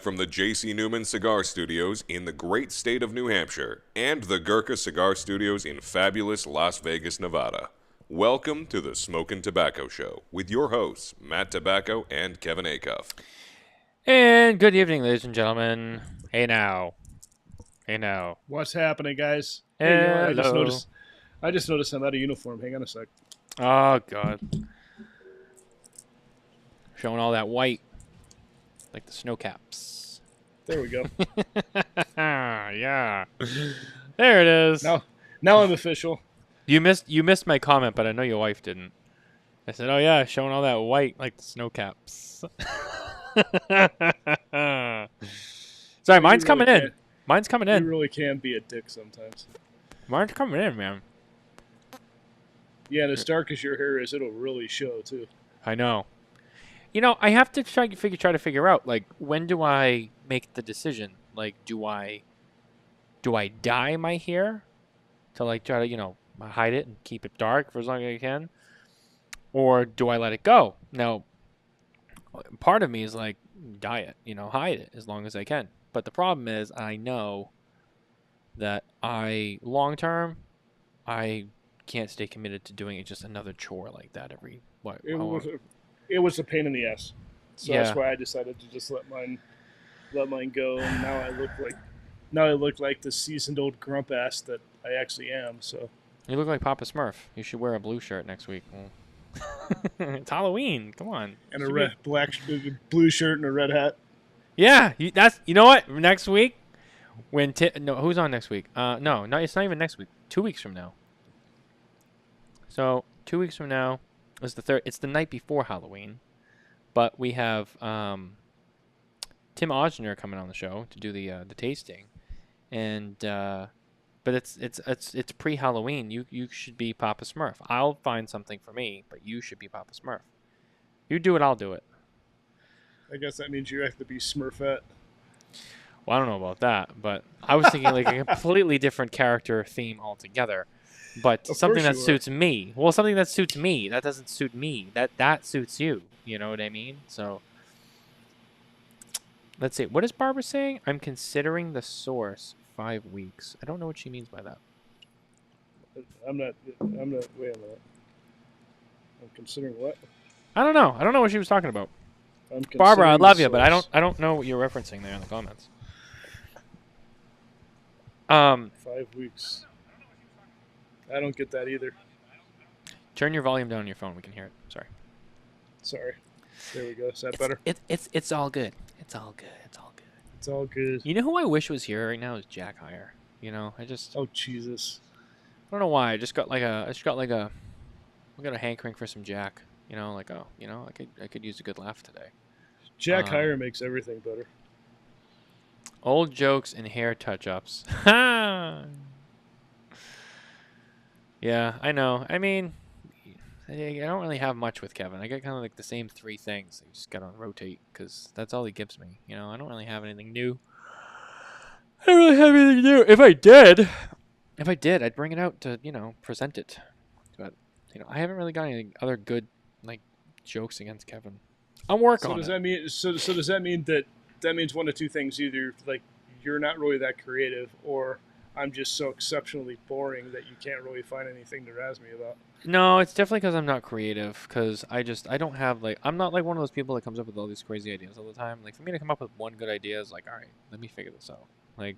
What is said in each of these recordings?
from the J.C. Newman Cigar Studios in the great state of New Hampshire and the Gurkha Cigar Studios in fabulous Las Vegas, Nevada. Welcome to the Smokin Tabacco Show with your hosts, Matt Tobacco and Kevin Acuff. And good evening, ladies and gentlemen. Hey now. Hey now. What's happening, guys? Hello. Hey, you know what? I just noticed I'm out of uniform. Hang on a sec. Oh, God. Showing all that white. Like the snow caps. There we go. Yeah. There it is. Now I'm official. You missed my comment, but I know your wife didn't. I said, oh yeah, showing all that white like the snow caps. Sorry, mine's coming in. Mine's coming in. You really can be a dick sometimes. Mine's coming in, man. Yeah, and as dark as your hair is, it'll really show too. I know. You know, I have to try to figure out, like, when do I make the decision? Like, do I dye my hair to, like, try to, you know, hide it and keep it dark for as long as I can? Or do I let it go? Now, part of me is like, dye it, you know, hide it as long as I can. But the problem is I know that long term, I can't stay committed to doing it just another chore like that every, what? It was a pain in the ass. So Yeah. that's why I decided to just let mine go, and now I look like the seasoned old grump ass that I actually am. So You look like Papa Smurf. You should wear a blue shirt next week. It's Halloween. Come on. and a blue shirt and a red hat. Yeah, you know what? Next week, who's on next week? No, it's not even next week. 2 weeks from now. So 2 weeks from now is the third. It's the night before Halloween, but we have Tim Osner coming on the show to do the tasting, and but it's pre-Halloween. You should be Papa Smurf. I'll find something for me, but you should be Papa Smurf. You do it, I'll do it. I guess that means you have to be Smurfette. Well, I don't know about that, but I was thinking like a completely different character theme altogether. But Of something course that you suits me. Well, something that suits me. That doesn't suit me. That suits you. You know what I mean? So, let's see. What is Barbara saying? I'm considering the source 5 weeks. I don't know what she means by that. I'm not. Wait a minute. I'm considering what? I don't know. I don't know what she was talking about. I'm Barbara, I considering love the you, but source. I don't know what you're referencing there in the comments. 5 weeks. I don't get that either. Turn your volume down on your phone. We can hear it. Sorry. Sorry. There we go. Is that better? It's all good. It's all good. It's all good. It's all good. You know who I wish was here right now is Jack Hire. You know, I Oh Jesus! don't know why. I got a hankering for some Jack. You know, like, oh, you know, I could use a good laugh today. Jack Hire makes everything better. Old jokes and hair touch-ups. Ha! Yeah, I know. I mean, I don't really have much with Kevin. I get kind of like the same three things. I just got to rotate because that's all he gives me. You know, I don't really have anything new. I don't really have anything new. If I did, I'd bring it out to, you know, present it. But, you know, I haven't really got any other good, like, jokes against Kevin. I'm working on it. So does that mean that means one of two things? Either like you're not really that creative, or I'm just so exceptionally boring that you can't really find anything to razz me about. No, it's definitely because I'm not creative. Because I don't have, like, I'm not like one of those people that comes up with all these crazy ideas all the time. Like, for me to come up with one good idea is like, all right, let me figure this out. Like,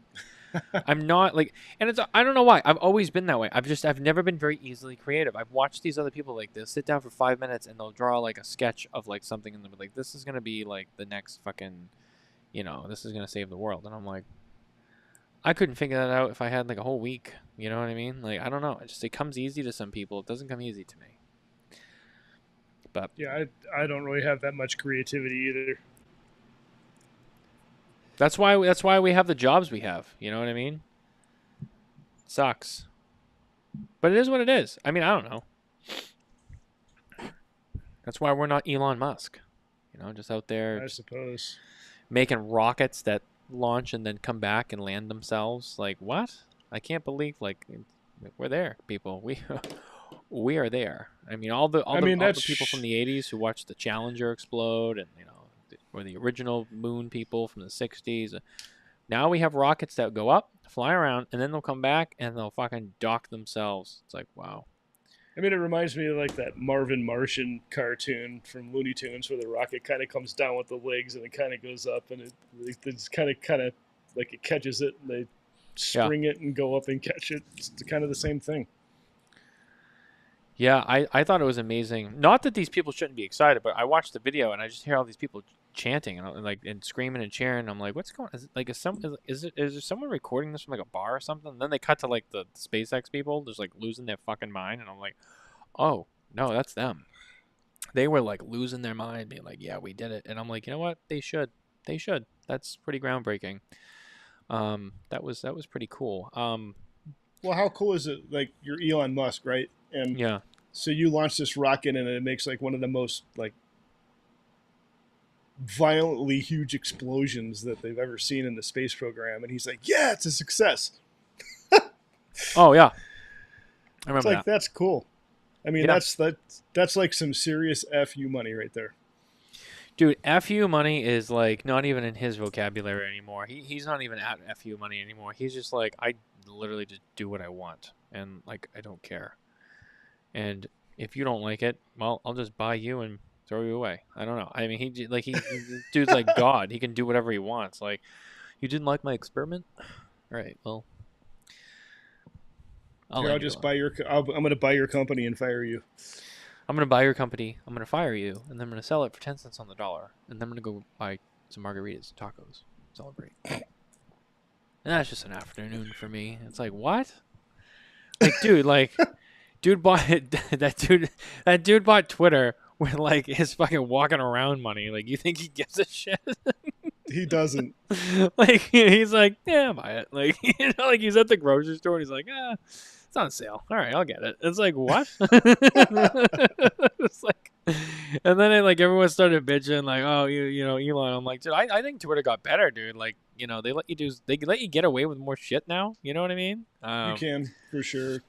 I'm not like, and I don't know why. I've always been that way. I've never been very easily creative. I've watched these other people, like, they'll sit down for 5 minutes and they'll draw like a sketch of like something and they'll be like, this is gonna be like the next fucking, you know, this is gonna save the world. And I'm like, I couldn't figure that out if I had like a whole week. You know what I mean? Like, I don't know. It comes easy to some people. It doesn't come easy to me. But Yeah, I don't really have that much creativity either. that's why we have the jobs we have. You know what I mean? Sucks. But it is what it is. I mean, I don't know. That's why we're not Elon Musk. You know, just out there I suppose. making rockets that launch and then come back and land themselves. Like, what? I can't believe, like, we're there, people. We are there. I mean, all the people from the 80s who watched the Challenger explode and, you know, or the original moon people from the 60s. Now we have rockets that go up, fly around, and then they'll come back and they'll fucking dock themselves. It's like, wow. I mean, it reminds me of like that Marvin Martian cartoon from Looney Tunes where the rocket kind of comes down with the legs and it kind of goes up and it's kind of like it catches it and they spring it and go up and catch it. It's kind of the same thing. Yeah, I thought it was amazing. Not that these people shouldn't be excited, but I watched the video and I just hear all these people chanting and screaming and cheering. I'm like, what's going on? Is there someone recording this from like a bar or something? And then they cut to like the SpaceX people just like losing their fucking mind, and I'm like, oh no, that's them. They were like losing their mind, being like, yeah, we did it. And I'm like, you know what? They should. That's pretty groundbreaking. That was pretty cool. Well, how cool is it? Like, you're Elon Musk, right? And yeah. So you launch this rocket and it makes like one of the most like violently huge explosions that they've ever seen in the space program, and he's like, yeah, it's a success. Oh yeah, I remember it's like that. That's cool. I mean, Yeah. that's like some serious FU money right there. Dude, FU money is like not even in his vocabulary anymore. He's not even at FU money anymore. He's just like, I literally just do what I want, and like I don't care. And if you don't like it, well, I'll just buy you and throw you away. I don't know. I mean, he dude's like God. He can do whatever he wants. Like, you didn't like my experiment? All right, well, I'm going to buy your company and fire you. I'm going to buy your company. I'm going to fire you, and then I'm going to sell it for 10 cents on the dollar, and then I'm going to go buy some margaritas and tacos. Celebrate. And that's just an afternoon for me. It's like, what? Like, dude, dude bought that dude bought Twitter with like his fucking walking around money. Like, you think he gives a shit? He doesn't. Like, he's like, yeah, I'll buy it. Like, you know, like he's at the grocery store and he's like, it's on sale. All right, I'll get it. It's like, what? It's like, and then everyone started bitching like, oh, you know, Elon. I'm like, dude, I think Twitter got better, dude. Like, you know, they let you get away with more shit now. You know what I mean? You can, for sure.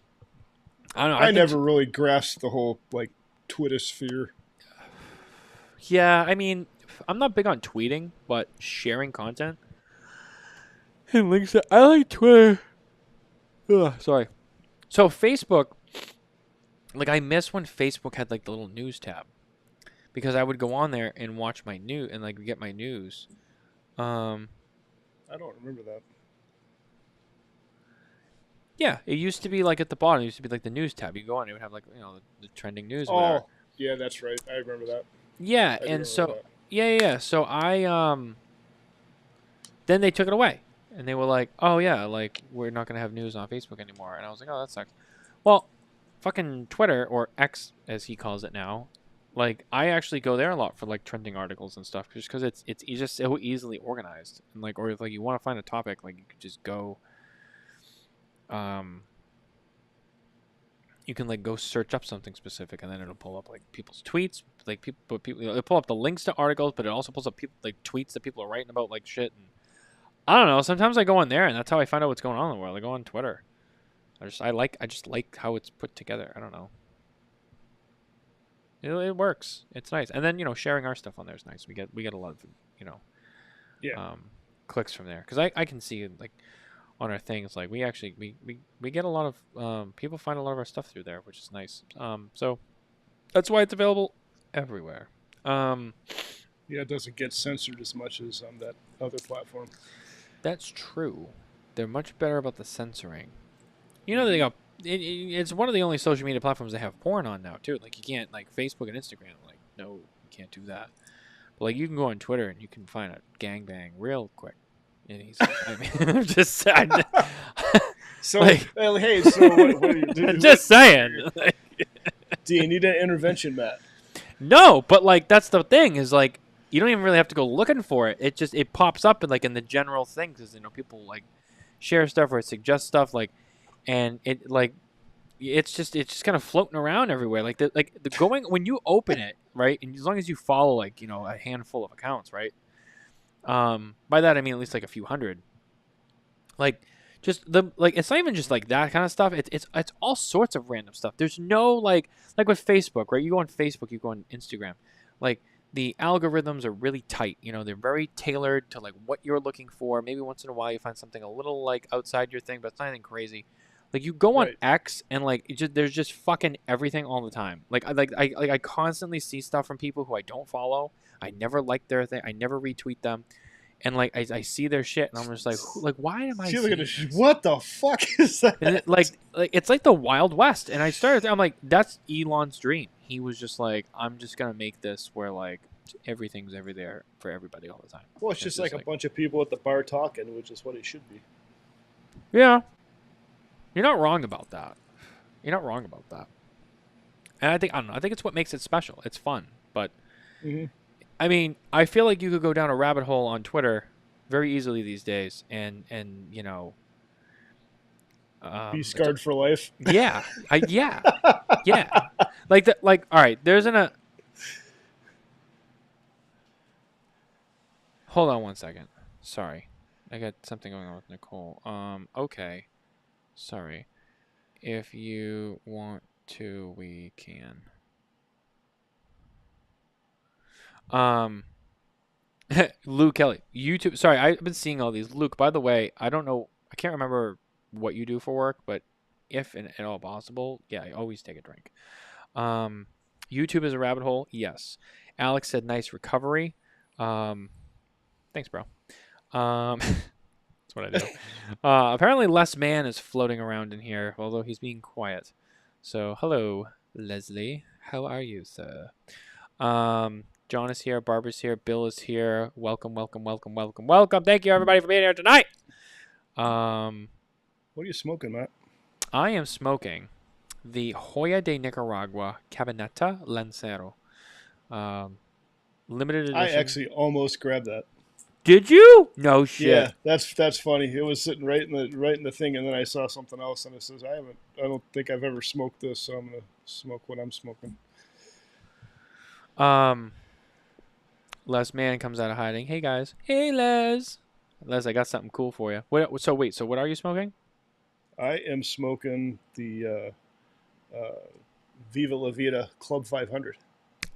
I don't know. I never really grasped the whole like Twitter sphere. Yeah, I mean, I'm not big on tweeting, but sharing content and links. I like Twitter. Ugh, sorry. So Facebook, like, I miss when Facebook had like the little news tab, because I would go on there and watch my news and like get my news. I don't remember that. Yeah, it used to be like at the bottom. It used to be like the news tab. You go on, it would have like, you know, the trending news. Or whatever. Yeah, that's right. I remember that. Yeah, and so yeah. So I then they took it away, and they were like, oh yeah, like we're not gonna have news on Facebook anymore. And I was like, oh, that sucks. Well, fucking Twitter, or X as he calls it now, like I actually go there a lot for like trending articles and stuff, just because it's just so easily organized, and like, or if like you want to find a topic, like you could just go. You can like go search up something specific, and then it'll pull up like people's tweets, like people it'll pull up the links to articles, but it also pulls up people like tweets that people are writing about like shit. And I don't know. Sometimes I go on there, and that's how I find out what's going on in the world. I go on Twitter. I just like how it's put together. I don't know. It works. It's nice, and then, you know, sharing our stuff on there is nice. We get a lot of, you know, clicks from there, because I can see like. On our things, like we get a lot of people find a lot of our stuff through there, which is nice. So that's why it's available everywhere. Yeah, it doesn't get censored as much as on that other platform. That's true. They're much better about the censoring. You know, they got it's one of the only social media platforms that have porn on now too. Like, you can't, like Facebook and Instagram. Like, no, you can't do that. But like, you can go on Twitter and you can find a gangbang real quick. And he's, I mean, I'm just saying. So, like, hey, so what are you doing? Just saying. Do you need an intervention, Matt? No, but like, that's the thing, is like, you don't even really have to go looking for it. It pops up in like in the general thing, because, you know, people like share stuff or suggest stuff, like, and it like it's just kind of floating around everywhere. Like the going when you open it, right, and as long as you follow like, you know, a handful of accounts, right. By that I mean at least like a few hundred. Like, just it's not even just like that kind of stuff. It's all sorts of random stuff. There's no like with Facebook, right? You go on Facebook, you go on Instagram. Like, the algorithms are really tight. You know, they're very tailored to like what you're looking for. Maybe once in a while you find something a little like outside your thing, but it's not anything crazy. Like you go on Right. X and like there's just fucking everything all the time. I constantly see stuff from people who I don't follow. I never like their thing. I never retweet them. And like I see their shit, and I'm just like, why am I seeing this? What the fuck is that? And like it's like the Wild West. And I'm like, that's Elon's dream. He was just like, I'm just gonna make this where like everything's there for everybody all the time. Well, it's just like a bunch of people at the bar talking, which is what it should be. Yeah, you're not wrong about that. You're not wrong about that. And I don't know. I think it's what makes it special. It's fun, but. Mm-hmm. I mean, I feel like you could go down a rabbit hole on Twitter very easily these days, and you know, be scarred for life. Yeah, yeah. Like, all right. Hold on one second. Sorry, I got something going on with Nicole. Okay. Sorry. If you want to, we can. Luke Kelly, YouTube. Sorry, I've been seeing all these. Luke, by the way, I don't know. I can't remember what you do for work, but if at all possible, yeah, I always take a drink. YouTube is a rabbit hole. Yes. Alex said nice recovery. Thanks, bro. That's what I do. Apparently, Les Mann is floating around in here, although he's being quiet. So, hello, Leslie. How are you, sir? John is here. Barbara's here. Bill is here. Welcome, welcome, welcome, welcome, welcome. Thank you, everybody, for being here tonight. What are you smoking, Matt? I am smoking the Joya de Nicaragua Cabineta Lancero. Limited edition. I actually almost grabbed that. Did you? No shit. Yeah, that's funny. It was sitting right in the thing, and then I saw something else, and it says I don't think I've ever smoked this, so I'm gonna smoke what I'm smoking. Les Mann comes out of hiding. Hey guys. Hey Les. Les, I got something cool for you. So what are you smoking? I am smoking the Viva La Vida Club 500.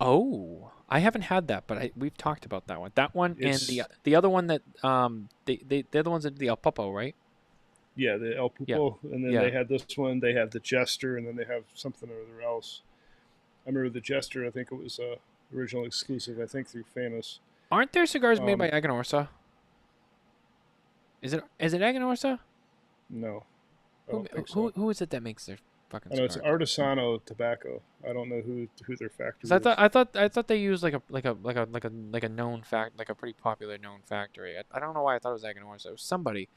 Oh, I haven't had that, but we've talked about that one. That one and the other one that they're the ones that the El Pupo, right? Yeah, the El Pupo, yeah. And then they had this one. They have the Jester, and then they have something or other else. I remember the Jester. I think it was original exclusive. I think through Famous. Aren't there cigars made by Aganorsa? Is it Aganorsa? No. I don't think so. Who is it that makes their fucking I know cigars? it's Artisano Tobacco. I don't know who their factory is. I thought they used like a known like a pretty popular known factory. I don't know why I thought it was Aganorsa. It was somebody.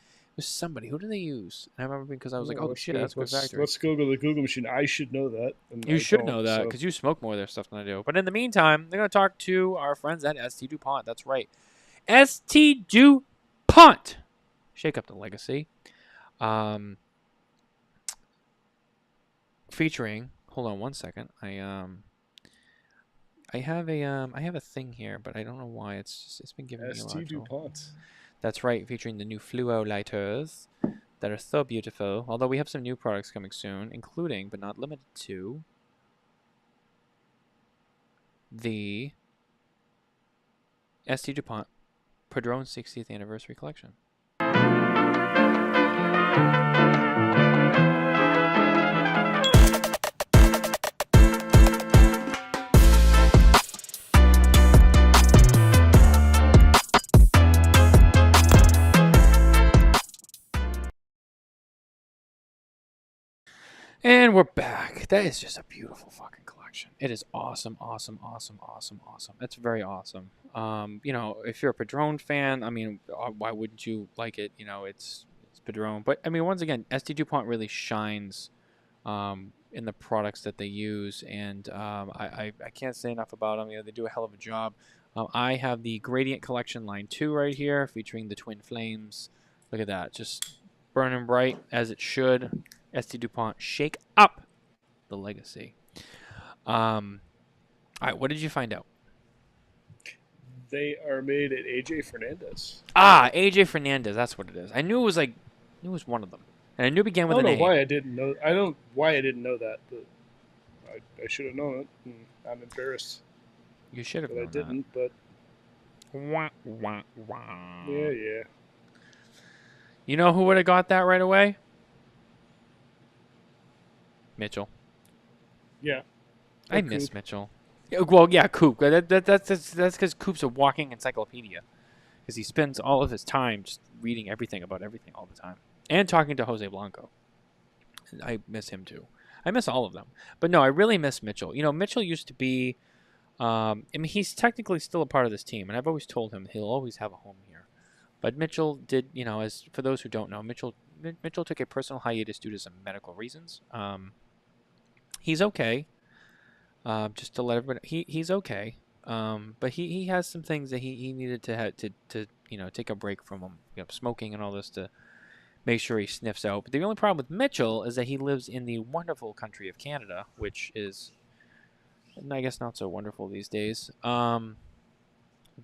Who did they use? And I remember because I was like, oh shit, that's a good factory. Let's Google the Google machine. I should know that. You should know that because you smoke more of their stuff than I do. But in the meantime, they're going to talk to our friends at ST Dupont. That's right. ST Dupont. Shake up the legacy. Featuring, hold on one second. I have a thing here, but I don't know why it's been giving me a lot. ST Dupont. That's right, featuring the new fluo lighters that are so beautiful. Although we have some new products coming soon, including but not limited to the ST Dupont Padron 60th Anniversary Collection. And we're back. That is just a beautiful fucking collection. It is awesome, awesome, awesome, awesome, awesome. It's very awesome. You know, if you're a Padron fan, I mean, why wouldn't you like it? You know, it's Padron. But, I mean, once again, ST Dupont really shines in the products that they use. And I can't say enough about them. You know, they do a hell of a job. I have the Gradient Collection Line 2 right here, featuring the Twin Flames. Look at that. Just burning bright, as it should. ST Dupont, shake up the legacy. All right, what did you find out? They are made at AJ Fernandez. Ah, AJ Fernandez, that's what it is. I knew it was one of them, and I knew it began with an A. I don't know why I didn't know. I don't why I didn't know that, but I should have known it. And I'm embarrassed. You should have but I known didn't. But that. Wah, wah, wah. yeah. You know who would have got that right away? Mitchell. Yeah. I Or miss Coop. Mitchell. Yeah, well, yeah, Coop. That's because Coop's a walking encyclopedia. Because he spends all of his time just reading everything about everything all the time. And talking to Jose Blanco. I miss him too. I miss all of them. But no, I really miss Mitchell. You know, Mitchell used to be... I mean, he's technically still a part of this team. And I've always told him he'll always have a home here. But Mitchell did, you know, as for those who don't know, Mitchell took a personal hiatus due to some medical reasons. He's okay. Just to let everybody, he's okay. But he has some things that he needed to you know, take a break from smoking and all this to make sure he sniffs out. But the only problem with Mitchell is that he lives in the wonderful country of Canada, which is, I guess, not so wonderful these days.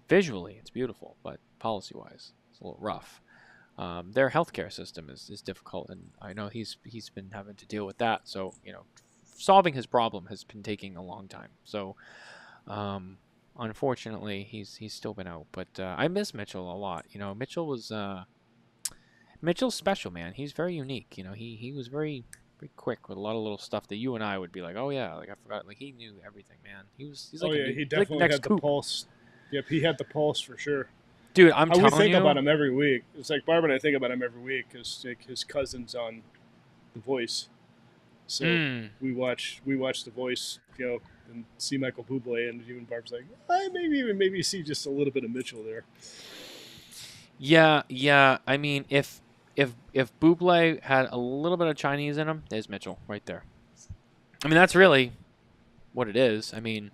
Visually, it's beautiful, but policy-wise, it's a little rough. Their healthcare system is difficult, and I know he's been having to deal with that. So, you know, solving his problem has been taking a long time. So, unfortunately, he's still been out. But I miss Mitchell a lot. You know, Mitchell's special, man. He's very unique. You know, he was very quick with a lot of little stuff that you and I would be like, oh yeah, like I forgot. Like he knew everything, man. He's like he definitely like had the pulse. Yep, he had the pulse for sure. Dude, I'm telling you. We think about him every week. It's like Barb and I think about him every week because like, his cousin's on The Voice. So we watch The Voice, you know, and see Michael Bublé, and even Barb's like, maybe see just a little bit of Mitchell there. Yeah. I mean, if Bublé had a little bit of Chinese in him, there's Mitchell right there. I mean, that's really what it is. I mean,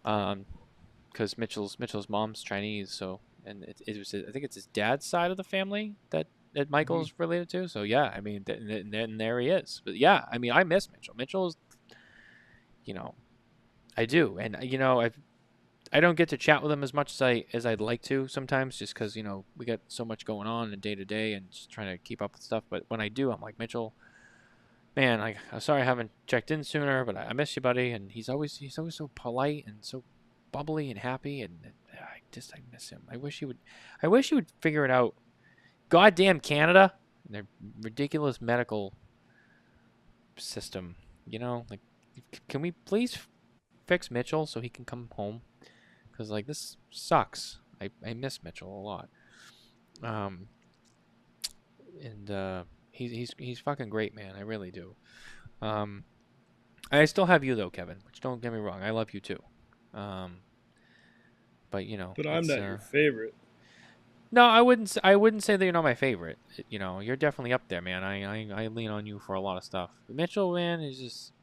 because Mitchell's mom's Chinese, so and it was I think it's his dad's side of the family that Michael's related to. So yeah, I mean, and there he is. But yeah, I mean, I miss Mitchell. Mitchell's, you know, I do, and you know, I don't get to chat with him as much as I'd like to sometimes, just because, you know, we got so much going on in day to day and just trying to keep up with stuff. But when I do, I'm like, Mitchell, man, I'm sorry I haven't checked in sooner, but I miss you, buddy. And he's always so polite and so bubbly and happy, and I miss him. I wish he would figure it out. Goddamn Canada and their ridiculous medical system. You know, like, can we please fix Mitchell so he can come home? Because, like, this sucks. I miss Mitchell a lot. He's fucking great, man. I really do. I still have you, though, Kevin. Which, don't get me wrong, I love you, too. But, you know. But I'm not your favorite. No, I wouldn't say that you're not my favorite. You know, you're definitely up there, man. I lean on you for a lot of stuff. But Mitchell, man, is just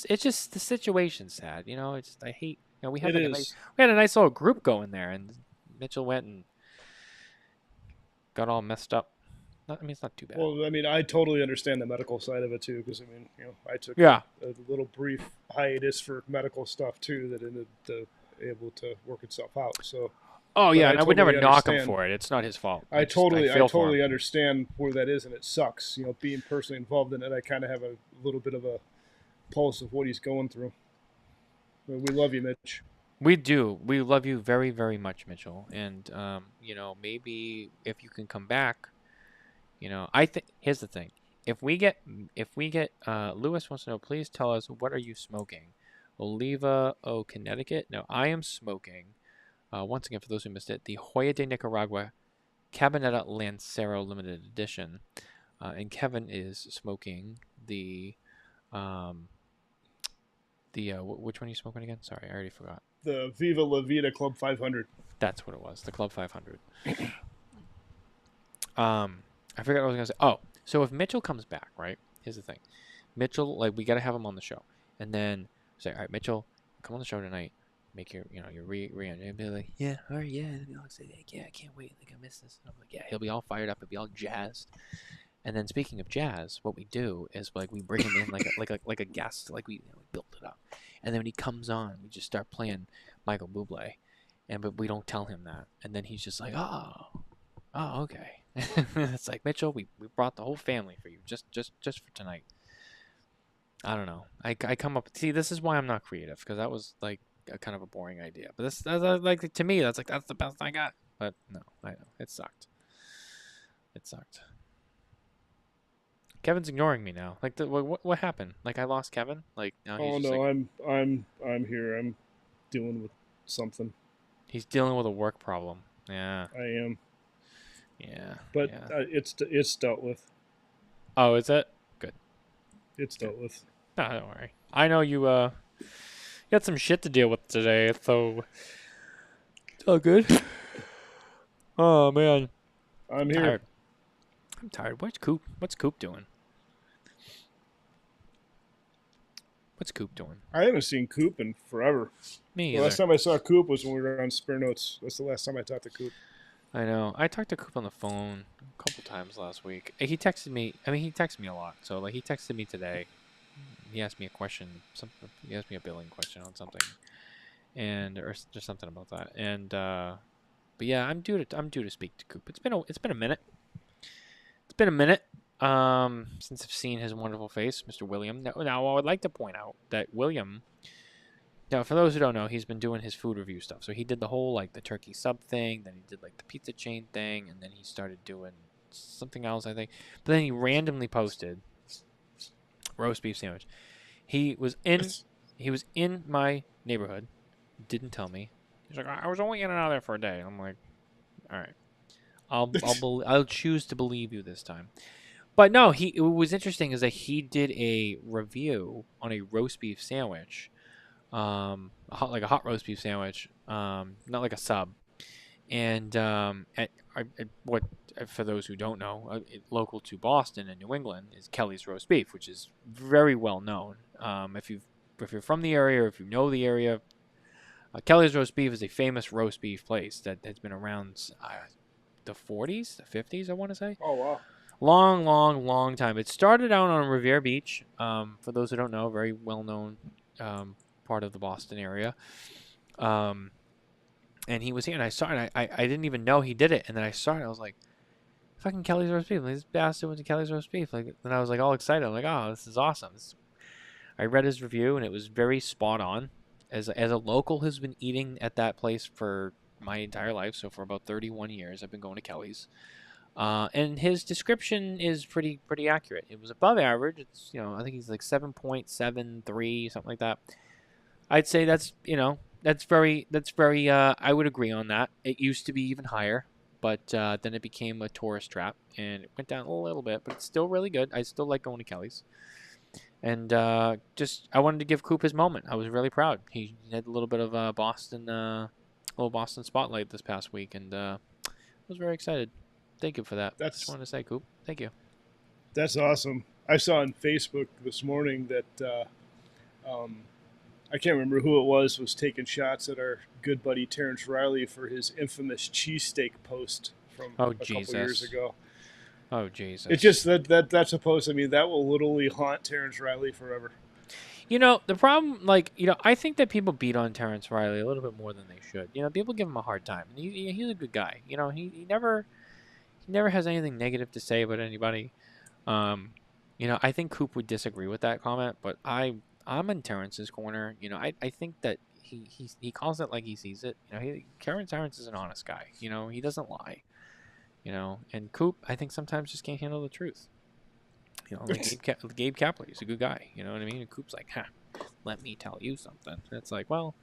the situation's sad. You know, I hate. You know, we had a nice little group going there, and Mitchell went and got all messed up. I mean, it's not too bad. Well, I mean, I totally understand the medical side of it too, because I mean, you know, I took a little brief hiatus for medical stuff too that ended able to work itself out. So. Oh yeah, and I would never knock him for it. It's not his fault. I totally understand where that is, and it sucks. You know, being personally involved in it, I kind of have a little bit of a pulse of what he's going through. But we love you, Mitch. We do. We love you very, very much, Mitchell. And you know, maybe if you can come back, you know, I think here's the thing: if we get Lewis wants to know, please tell us, what are you smoking? Oliva, Connecticut. No, I am smoking. Once again, for those who missed it, the Hoya de Nicaragua Cabineta Lancero Limited Edition. And Kevin is smoking the which one are you smoking again? Sorry, I already forgot. The Viva La Vida Club 500. That's what it was, the Club 500. I forgot what I was going to say. Oh, so if Mitchell comes back, right? Here's the thing. Mitchell, like, we got to have him on the show. And then say, all right, Mitchell, come on the show tonight. Make your, you know, your re-entry, and be like, yeah, all right, yeah. And he'll say, yeah, I can't wait. Like, I miss this. And I'm like, yeah, he'll be all fired up. He'll be all jazzed. And then speaking of jazz, what we do is, like, we bring him in like a guest, like we build it up. And then when he comes on, we just start playing Michael Bublé, but we don't tell him that. And then he's just like, oh, okay. It's like, Mitchell, we brought the whole family for you, just for tonight. I don't know. I come up. See, this is why I'm not creative, because that was like, a kind of a boring idea. But that's like to me, that's the best I got. But no, I know it sucked. It sucked. Kevin's ignoring me now. Like, what happened? Like, I lost Kevin. Like now he's Oh just no, like I'm here. I'm dealing with something. he's dealing with a work problem. Yeah, I am, yeah, but yeah. it's dealt with. Oh, is it? Good. It's dealt with. No, don't worry. I know you got some shit to deal with today, so it's all good. Oh man, I'm I'm here. tired. I'm tired. What's Coop doing? What's Coop doing? I haven't seen Coop in forever. Me The either. last time I saw Coop was when we were on Spare Notes. That's the last time I talked to Coop. I know. I talked to Coop on the phone a couple times last week. He texted me. I mean, he texts me a lot. So like, he texted me today. He asked me a question. He asked me a billing question on something, or just something about that. And but yeah, I'm due to speak to Coop. It's been a minute. It's been a minute since I've seen his wonderful face, Mr. William. Now I would like to point out that William. Now, for those who don't know, he's been doing his food review stuff. So he did the whole like the turkey sub thing, then he did like the pizza chain thing, and then he started doing something else, I think. But then he randomly posted roast beef sandwich. He was in my neighborhood, didn't tell me. He's like, I was only in and out of there for a day. I'm like, all right, I'll choose to believe you this time. But no, it was interesting is that he did a review on a roast beef sandwich. Like a hot roast beef sandwich, not like a sub. And for those who don't know, local to Boston and New England is Kelly's Roast Beef, which is very well known. If you're from the area or if you know the area, Kelly's Roast Beef is a famous roast beef place that has been around the 40s, the 50s, I want to say. Oh wow. Long time. It started out on Revere Beach. For those who don't know, very well known part of the Boston area. And he was here, and I saw it. I didn't even know he did it, and then I saw it. I was like, "Fucking Kelly's Roast Beef!" Like, this bastard went to Kelly's Roast Beef. Like, and I was like all excited. I'm like, "Oh, this is awesome!" I read his review, and it was very spot on. As a local who's been eating at that place for my entire life, so for about 31 years, I've been going to Kelly's. And his description is pretty accurate. It was above average. It's I think he's like 7.73, something like that. I'd say that's very I would agree on that. It used to be even higher, but then it became a tourist trap and it went down a little bit, but it's still really good. I still like going to Kelly's. And I wanted to give Coop his moment. I was really proud. He had a little bit of Boston spotlight this past week, and I was very excited. Thank you for that. I just wanted to say, Coop, thank you. That's awesome. I saw on Facebook this morning that I can't remember who it was taking shots at our good buddy Terrence Riley for his infamous cheesesteak post from a couple years ago. Oh, Jesus. It's just that's a post. I mean, that will literally haunt Terrence Riley forever. The problem, I think that people beat on Terrence Riley a little bit more than they should. People give him a hard time. He's a good guy. He never has anything negative to say about anybody. I think Coop would disagree with that comment, but I'm in Terrence's corner. I think that he calls it like he sees it. Terrence is an honest guy. He doesn't lie. And Coop, I think sometimes just can't handle the truth. Like Gabe Kapler, he's a good guy. You know what I mean? And Coop's like, let me tell you something. And it's like, well,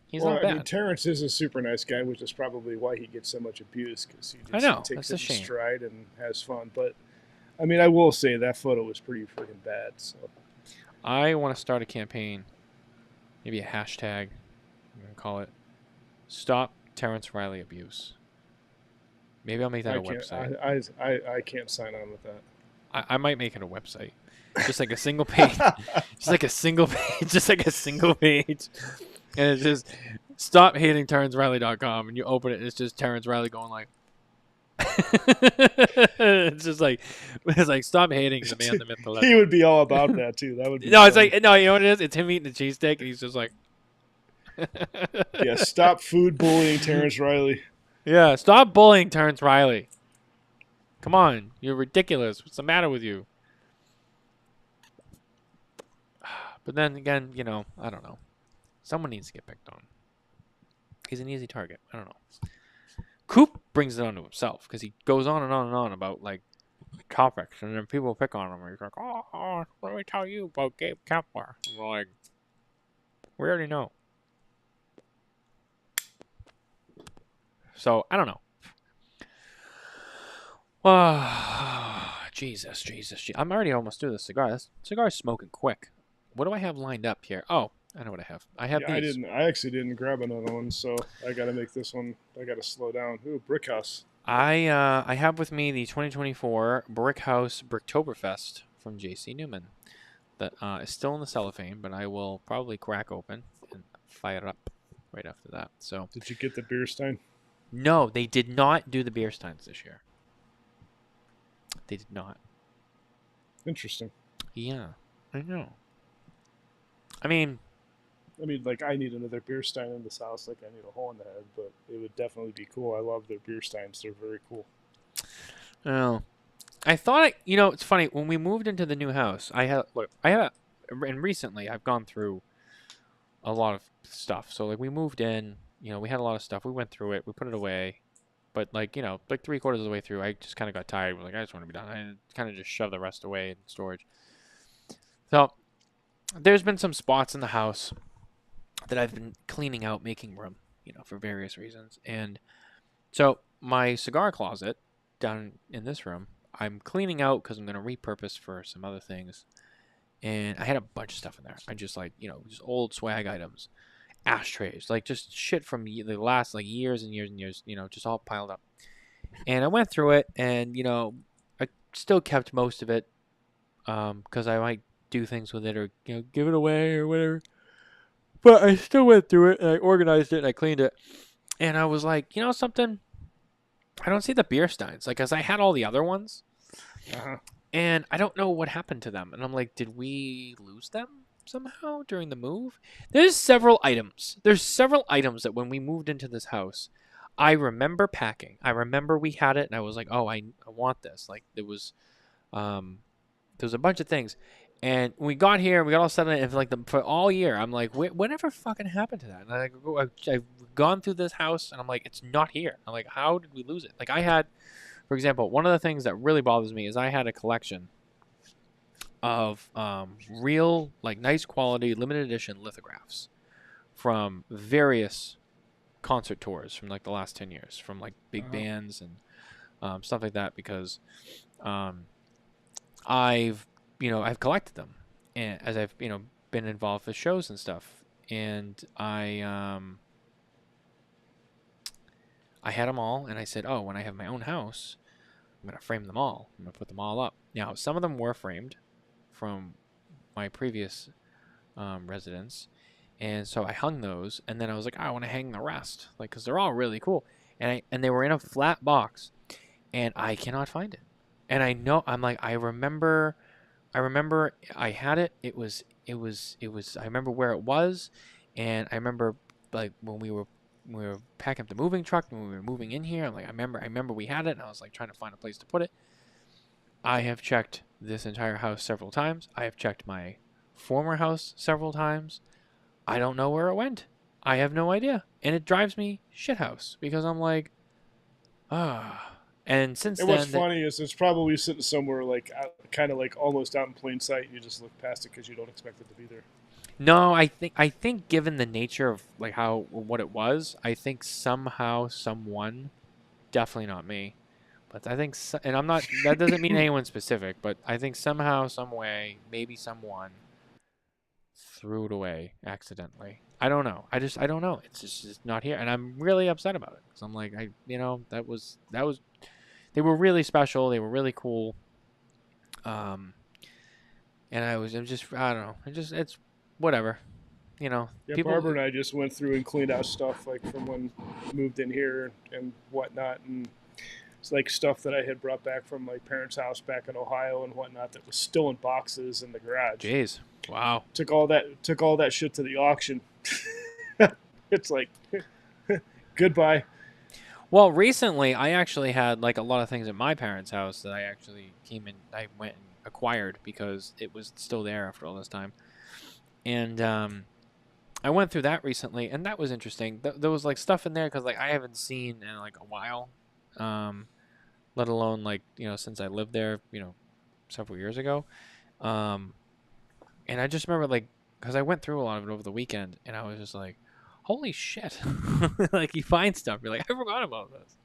he's not bad. I mean, Terrence is a super nice guy, which is probably why he gets so much abuse, because he takes it in stride and has fun. But, I mean, I will say that photo was pretty freaking bad. So I want to start a campaign, maybe a hashtag, I'm going to call it, Stop Terrence Riley Abuse. Maybe I'll make that a website. I can't sign on with that. I might make it a website. Just like a single page. just like a single page. And it's just stophatingterrenceriley.com, and you open it and it's just Terrence Riley going like it's like stop hating the man, the myth, the legend. He would be all about that too. That would be No, fun. it's like, no, you know what it is? It's him eating a cheesesteak and he's just like yeah, stop food bullying Terrence Riley. Yeah, stop bullying Terrence Riley. Come on, you're ridiculous. What's the matter with you? But then again, I don't know. Someone needs to get picked on. He's an easy target. I don't know. Coop brings it onto himself because he goes on and on and on about like topics, and then people pick on him. And he's like, "Oh, let me tell you about Gabe Kepler." And we're like, we already know. So I don't know. Jesus. I'm already almost through this cigar. This cigar's smoking quick. What do I have lined up here? Oh, I know what I have. I have these. I actually didn't grab another one, so I got to make this one. I got to slow down. Ooh, Brick House. I have with me the 2024 Brick House Bricktoberfest from J.C. Newman. That is still in the cellophane, but I will probably crack open and fire up right after that. So. Did you get the beer stein? No, they did not do the beer steins this year. They did not. Interesting. Yeah, I know. I mean, like, I need another beer stein in this house. Like, I need a hole in the head, but it would definitely be cool. I love their beer steins. They're very cool. oh, I thought, it's funny. When we moved into the new house, and recently I've gone through a lot of stuff. So, like, we moved in, we had a lot of stuff. We went through it. We put it away. But, like 3/4 of the way through, I just kind of got tired. We're like, I just want to be done. I kind of just shoved the rest away in storage. So, there's been some spots in the house that I've been cleaning out, making room, for various reasons. And so, my cigar closet down in this room, I'm cleaning out because I'm going to repurpose for some other things. And I had a bunch of stuff in there. I just, just old swag items. Ashtrays, like just shit from the last like years and years and years, just all piled up. And I went through it, and I still kept most of it, because I might do things with it or give it away or whatever. But I still went through it, and I organized it, and I cleaned it, and I was like, something, I don't see the beer steins, like, cause I had all the other ones, and I don't know what happened to them, and I'm like, did we lose them somehow during the move? There's several items that when we moved into this house, I remember packing. I remember we had it, and I was like, oh, I want this. Like, there was a bunch of things, and when we got here, we got all set on it, and for all year, I'm like, whatever fucking happened to that? And I've gone through this house, and I'm like, it's not here. I'm like, how did we lose it? Like, I had, for example, one of the things that really bothers me is I had a collection of real, like, nice quality, limited edition lithographs from various concert tours from, like, the last 10 years, from, like, big bands and stuff like that, because I've collected them, and as I've, been involved with shows and stuff, and I had them all, and I said, oh, when I have my own house, I'm going to frame them all. I'm going to put them all up. Now, some of them were framed from my previous residence, and so I hung those, and then I was like, I want to hang the rest, like, because they're all really cool, and they were in a flat box, and I cannot find it, and I remember I had it. It was I remember where it was, and I remember, like, when we were packing up the moving truck, when we were moving in here, I'm like, I remember we had it, and I was like trying to find a place to put it. I have checked this entire house several times. I have checked my former house several times. I don't know where it went. I have no idea. And it drives me shithouse, because I'm like, And since then... what's funny is it's probably sitting somewhere, like, kind of like almost out in plain sight, and you just look past it because you don't expect it to be there. No, I think given the nature of, like, what it was, I think somehow, someone, definitely not me, but I think, and I'm not, that doesn't mean anyone specific, but I think somehow, some way, maybe someone threw it away accidentally. I don't know. I don't know. It's just not here, and I'm really upset about it, because I'm like, that was, they were really special. They were really cool. And I'm just, I don't know. It's whatever, Yeah, Barbara and I just went through and cleaned out stuff, like, from when we moved in here and whatnot, and it's like stuff that I had brought back from my parents' house back in Ohio and whatnot that was still in boxes in the garage. Jeez, wow! Took all that shit to the auction. It's like, goodbye. Well, recently I actually had, like, a lot of things at my parents' house that I actually I went and acquired because it was still there after all this time. And I went through that recently, and that was interesting. There was like stuff in there because like I haven't seen in like a while, let alone like since I lived there, several years ago. Um, and I just remember like because I went through a lot of it over the weekend, and I was just like, holy shit! Like you find stuff, you're like, I forgot about this.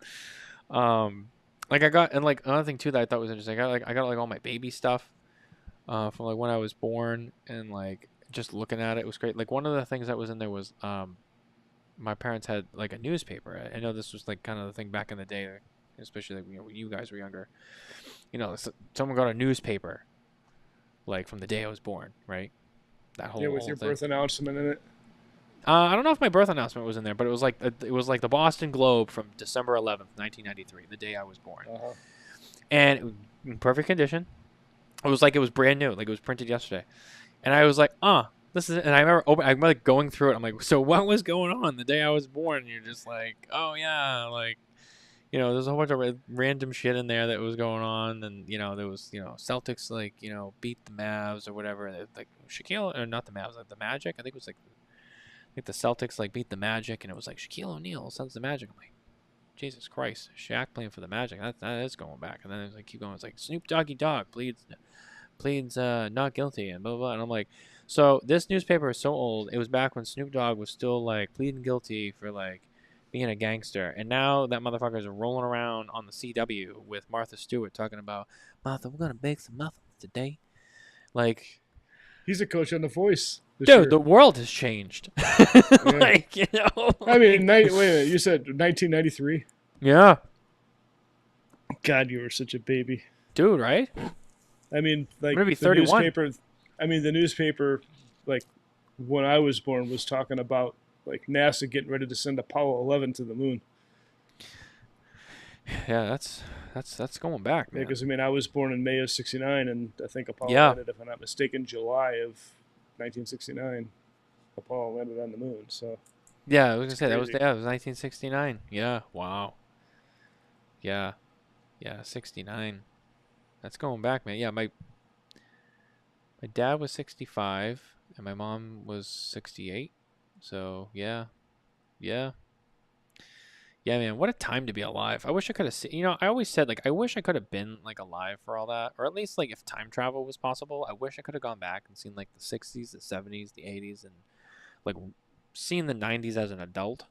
Like I got, and like another thing too that I thought was interesting, I got like all my baby stuff, from like when I was born, and like just looking at it was great. Like one of the things that was in there was, my parents had like a newspaper. I know this was like kind of the thing back in the day, especially like, when you guys were younger. Someone got a newspaper, like from the day I was born, right? That whole with your thing. birth announcement in it. I don't know if my birth announcement was in there, but it was like the Boston Globe from December 11th, 1993, the day I was born, and it was in perfect condition. It was like it was brand new, like it was printed yesterday, and I was like, this is it. And I remember like going through it. I'm like, so what was going on the day I was born? And you're just like, oh yeah, like there's a whole bunch of random shit in there that was going on, and there was Celtics like beat the Mavs or whatever, like Shaquille, or not the Mavs, like the Magic. I think it was like. I think the Celtics like beat the Magic, and it was like Shaquille O'Neal sends the Magic. I'm like, Jesus Christ, Shaq playing for the Magic. That is going back. And then it's like keep going. It's like Snoop Doggy Dogg pleads not guilty, and blah, blah blah. And I'm like, so this newspaper is so old. It was back when Snoop Dogg was still like pleading guilty for like being a gangster, and now that motherfucker is rolling around on the CW with Martha Stewart talking about, Martha, we're gonna bake some muffins today. Like, he's a coach on The Voice. Dude, the world has changed. Like, I mean, wait a minute. You said 1993? Yeah. God, you were such a baby. Dude, right? I mean, like, I'm gonna be 31. The newspaper, like, when I was born was talking about, like, NASA getting ready to send Apollo 11 to the moon. Yeah, that's going back, man. Because, I was born in May of 69, and I think Apollo landed, if I'm not mistaken, July of 1969, Apollo landed on the moon. So yeah, I was gonna say that was 1969. Yeah, wow. Yeah, 69. That's going back, man. Yeah, my dad was 65 and my mom was 68. So yeah, man. What a time to be alive. I wish I could have seen. I always said like I wish I could have been like alive for all that, or at least like if time travel was possible. I wish I could have gone back and seen like the 60s, the 70s, the 80s, and like seen the 90s as an adult.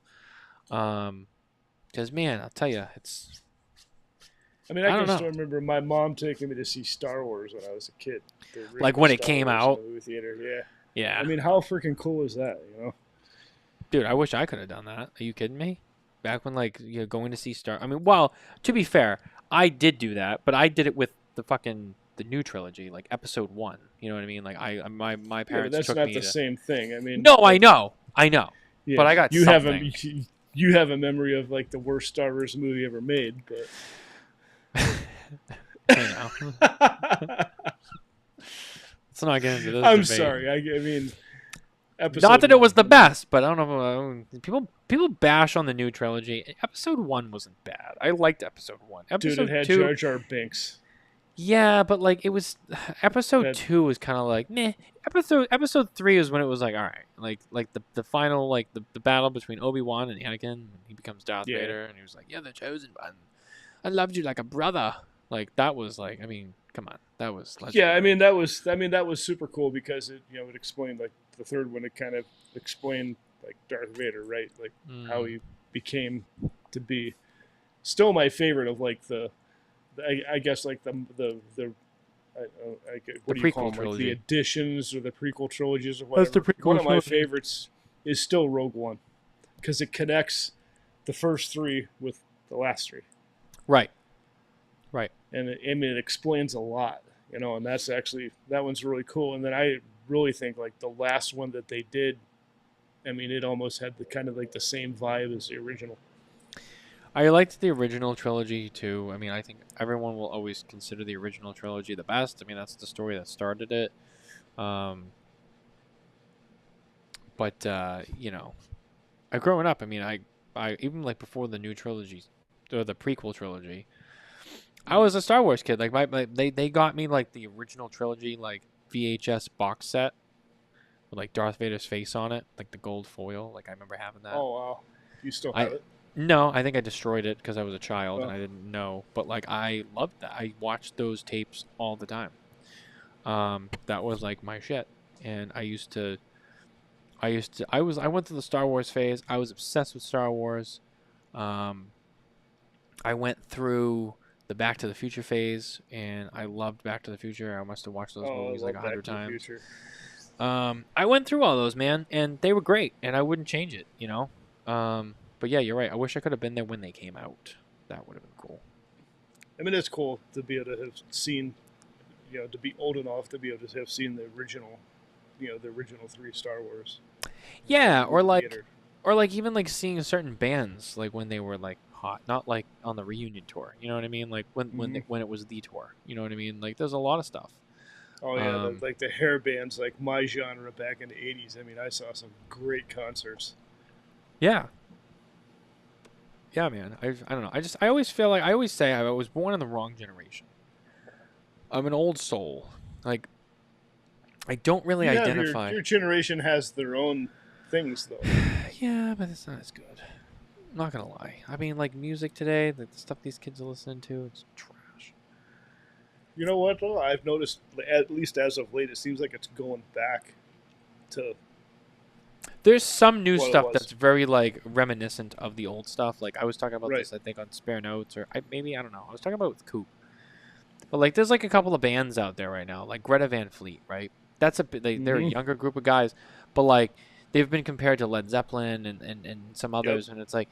Because man, I'll tell you, it's. I can still remember my mom taking me to see Star Wars when I was a kid. Like when it came out. In the movie theater, yeah. Yeah. How freaking cool is that? Dude, I wish I could have done that. Are you kidding me? Back when, like, going to see Star... well, to be fair, I did do that, but I did it with the new trilogy, like, episode 1. You know what I mean? Like, my parents that's took not me the to... same thing. No, I know. Yeah, but I got something. You have a memory of, like, the worst Star Wars movie ever made, but... Let's not get into this I'm debate. sorry. Not that it was the best, but I don't know. People bash on the new trilogy. Episode 1 wasn't bad. I liked episode 1. Episode Dude, it had 2, Jar Jar Binks. Yeah, but like it was. Episode 2 was kind of like meh. Episode 3 is when it was like all right, like the final like the battle between Obi-Wan and Anakin. And he becomes Darth Vader, and he was like, "You're the chosen one. I loved you like a brother." Like that was like, come on, that was legendary. that was super cool because it it explained like the third one. It kind of explained like Darth Vader, right? Like how he became to be. Still my favorite of like I guess like what do you call them? Like the additions or the prequel trilogies or whatever. That's the prequel One of my trilogy. favorites is still Rogue One because it connects the first 3 with the last 3. Right. And it explains a lot, and that's actually, that one's really cool. And then I really think like the last one that they did, it almost had the kind of like the same vibe as the original. I liked the original trilogy too. I think everyone will always consider the original trilogy the best. That's the story that started it. But growing up, I even like before the new trilogy, or the prequel trilogy, I was a Star Wars kid. Like they got me like the original trilogy like VHS box set with like Darth Vader's face on it, like the gold foil. Like I remember having that. Oh wow, you still I have it? No, I think I destroyed it because I was a child and Oh. I didn't know. But like I loved that. I watched those tapes all the time. That was like my shit, and I went through the Star Wars phase. I was obsessed with Star Wars. Um, I went through the Back to the Future phase, and I loved Back to the Future. I must have watched those Oh, I movies like love 100 Back to the times. Future. I went through all those, man, and they were great, and I wouldn't change it, you know. But yeah, you're right. I wish I could have been there when they came out. That would have been cool. I mean, it's cool to be able to have seen, to be old enough to be able to have seen the original, the original 3 Star Wars. Yeah, in the theater. or like even like seeing certain bands like when they were like hot, not like on the reunion tour. You know what I mean? Like when it was the tour. You know what I mean? Like there's a lot of stuff. Oh yeah, Um, like the hair bands, like my genre back in the '80s. I mean, I saw some great concerts. Yeah. Yeah, man. I don't know. I always feel like I always say I was born in the wrong generation. I'm an old soul. Like I don't really You have identify. your generation has their own things though. Yeah, but it's not as good. I'm not gonna lie. I mean, like music today, like the stuff these kids are listening to, it's trash. You know what though? I've noticed, at least as of late, it seems like it's going back to There's some new what it stuff was. that's very like reminiscent of the old stuff. Like I was talking about Right. this, I think on Spare Notes, or maybe I don't know. I was talking about it with Coop. But like, there's like a couple of bands out there right now, like Greta Van Fleet, right? They're a Mhm. younger group of guys, but like they've been compared to Led Zeppelin and some others, and it's like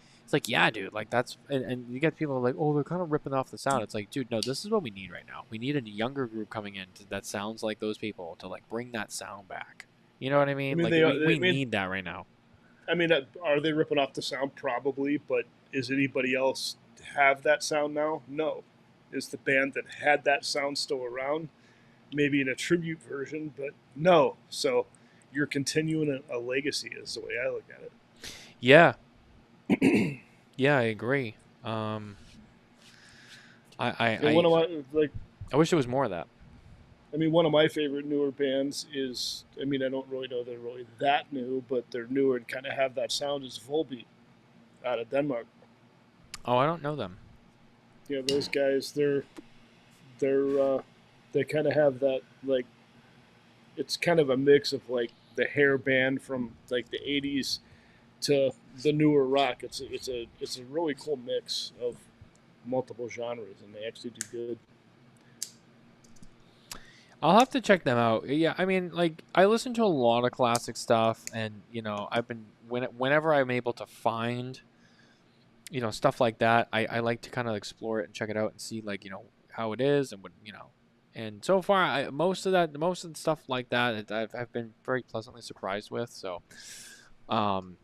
yeah, dude, like that's and you get people like, oh, they're kind of ripping off the sound. It's like, dude, no, this is what we need right now. We need a younger group coming in that sounds like those people to like bring that sound back. You know what I mean? Like we need that right now. I mean, are they ripping off the sound? Probably, but is anybody else have that sound now? No. Is the band that had that sound still around? Maybe in a tribute version, but no. So you're continuing a legacy, is the way I look at it. Yeah. Yeah, I agree. And one of my I wish there was more of that. I mean, one of my favorite newer bands is, I mean, I don't really know they're really that new, but they're newer and kind of have that sound, is Volbeat out of Denmark. Oh, I don't know them. You know, those guys, they kind of have that, like, it's kind of a mix of like the hair band from like the 80s to the newer rock. It's a really cool mix of multiple genres, and they actually do good. I'll have to check them out. Yeah, I mean, like I listen to a lot of classic stuff, and you know, I've been whenever I'm able to find, you know, stuff like that, I like to kind of explore it and check it out and see like you know how it is and what you know. And so far, most of the stuff like that, I've been very pleasantly surprised with. So, I'll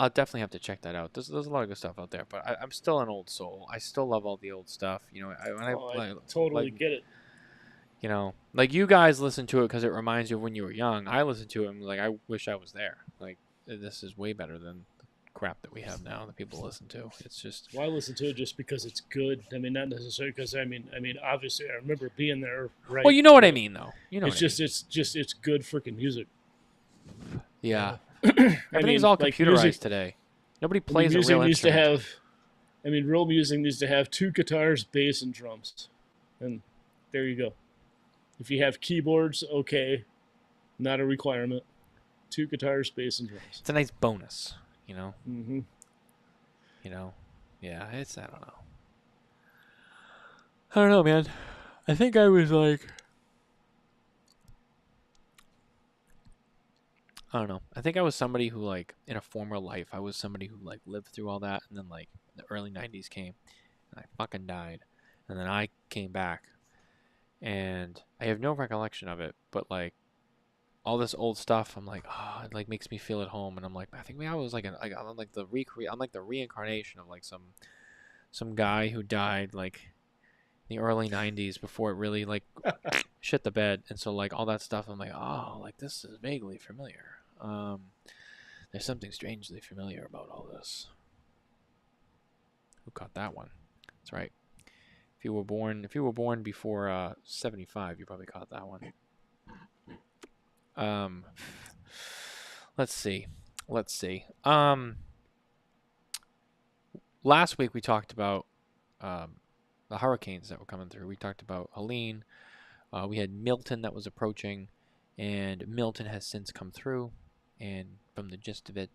definitely have to check that out. There's a lot of good stuff out there, but I'm still an old soul. I still love all the old stuff. You know, I totally get it. You know, like you guys listen to it because it reminds you of when you were young. I listen to it and like I wish I was there. Like this is way better than the crap that we have now that people listen to. It's just Well, I listen to it just because it's good. I mean, not necessarily because I mean, obviously, I remember being there. Right. well, you know what I mean, though. You know, it's it's good freaking music. Yeah. I Everything's mean, all like, computerized music- today. Nobody plays a music real needs instrument. to have. I mean, real music needs to have 2 guitars, bass, and drums, and there you go. If you have keyboards, okay, not a requirement. 2 guitars, bass, and drums. It's a nice bonus, you know. Mm-hmm. You know, yeah. It's I don't know. I don't know, man. I think I was like, I don't know. I think I was somebody who like in a former life, I was somebody who like lived through all that, and then like the early '90s came, and I fucking died, and then I came back, and I have no recollection of it, but like all this old stuff, I'm like, oh, it like makes me feel at home, and I'm like, I think maybe I was like, I'm like I'm like the reincarnation of like some guy who died like in the early '90s before it really like shit the bed, and so like all that stuff, I'm like, oh, like this is vaguely familiar. There's something strangely familiar about all this. Who caught that one? That's right. If you were born before '75, you probably caught that one. Um, let's see. Let's see. Last week we talked about the hurricanes that were coming through. We talked about Helene. We had Milton that was approaching, and Milton has since come through. And from the gist of it,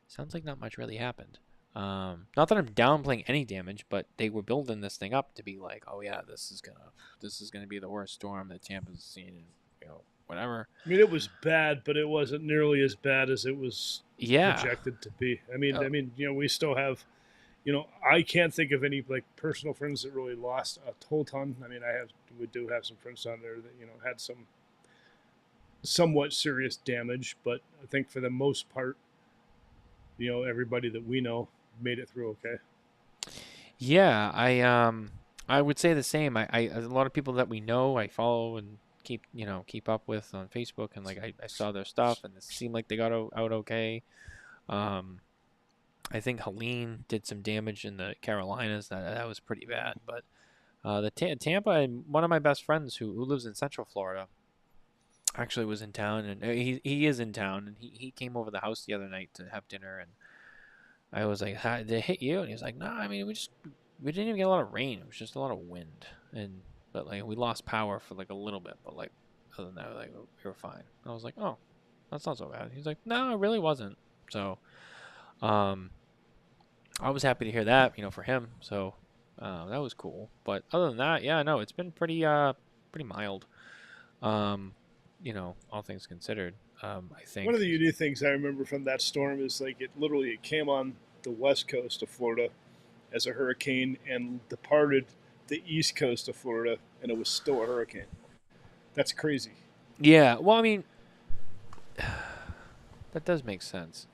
sounds like not much really happened. Not that I'm downplaying any damage, but they were building this thing up to be like, oh yeah, this is gonna be the worst storm that Tampa's seen in, whatever. I mean, it was bad, but it wasn't nearly as bad as it was projected to be. I mean, we still have, I can't think of any like personal friends that really lost a whole ton. I mean, we do have some friends down there that had some somewhat serious damage, but I think for the most part, everybody that we know made it through okay. Yeah, I would say the same. I a lot of people that we know, I follow and keep up with on Facebook, and like I saw their stuff, and it seemed like they got out okay. I think Helene did some damage in the Carolinas. That was pretty bad, but the Tampa, and one of my best friends who lives in Central Florida actually was in town, and he is in town, and he came over the house the other night to have dinner, and I was like, "How, did it hit you?" And he was like, "No, I mean we didn't even get a lot of rain. It was just a lot of wind, but like we lost power for like a little bit, but like other than that, like we were fine." And I was like, "Oh, that's not so bad." He's like, "No, it really wasn't." So, I was happy to hear that, for him. So, that was cool. But other than that, yeah, no, it's been pretty mild. All things considered. I think one of the unique things I remember from that storm is like it came on the west coast of Florida as a hurricane and departed the east coast of Florida, and it was still a hurricane. That's crazy. Yeah, well, I mean, that does make sense.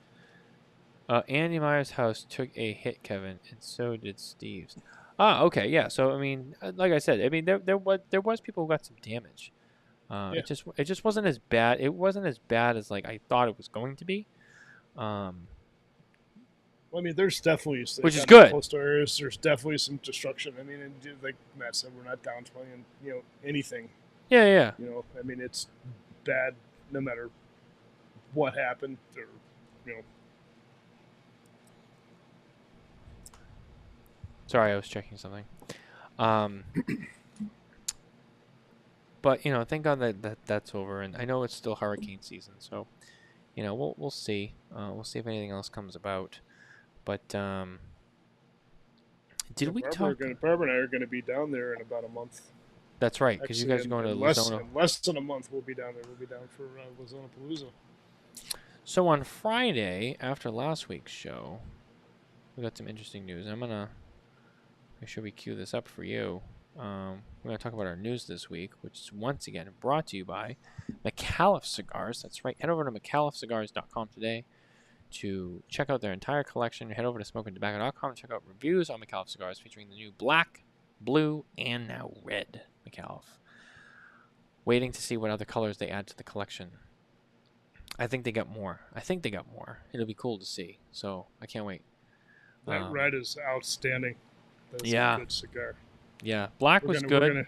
Andy Meyer's house took a hit, Kevin, and so did Steve's. Ah, okay, yeah. So I mean, like I said, I mean there was people who got some damage. Yeah. It just wasn't as bad. It wasn't as bad as like I thought it was going to be. Well, I mean, there's definitely Which is good. Coastal areas, there's definitely some destruction. I mean, and like Matt said, we're not downplaying anything. Yeah. I mean, it's bad no matter what happened, or Sorry, I was checking something. But thank God that's over, and I know it's still hurricane season, so we'll see. We'll see if anything else comes about. But did we talk? Barbara and I are going to be down there in about a month. That's right, because you guys are going to Lizona. In less than a month, we'll be down there. We'll be down for Lizona Palooza. So on Friday, after last week's show, we got some interesting news. I'm gonna make sure we cue this up for you. We're going to talk about our news this week, which is once again brought to you by Micallef Cigars. That's right. Head over to micallefcigars.com today to check out their entire collection. Head over to smokintabacco.com to check out reviews on Micallef Cigars featuring the new black, blue, and now red Micallef. Waiting to see what other colors they add to the collection. I think they got more. It'll be cool to see. So I can't wait. That red is outstanding. That's a good cigar. Yeah, black was good.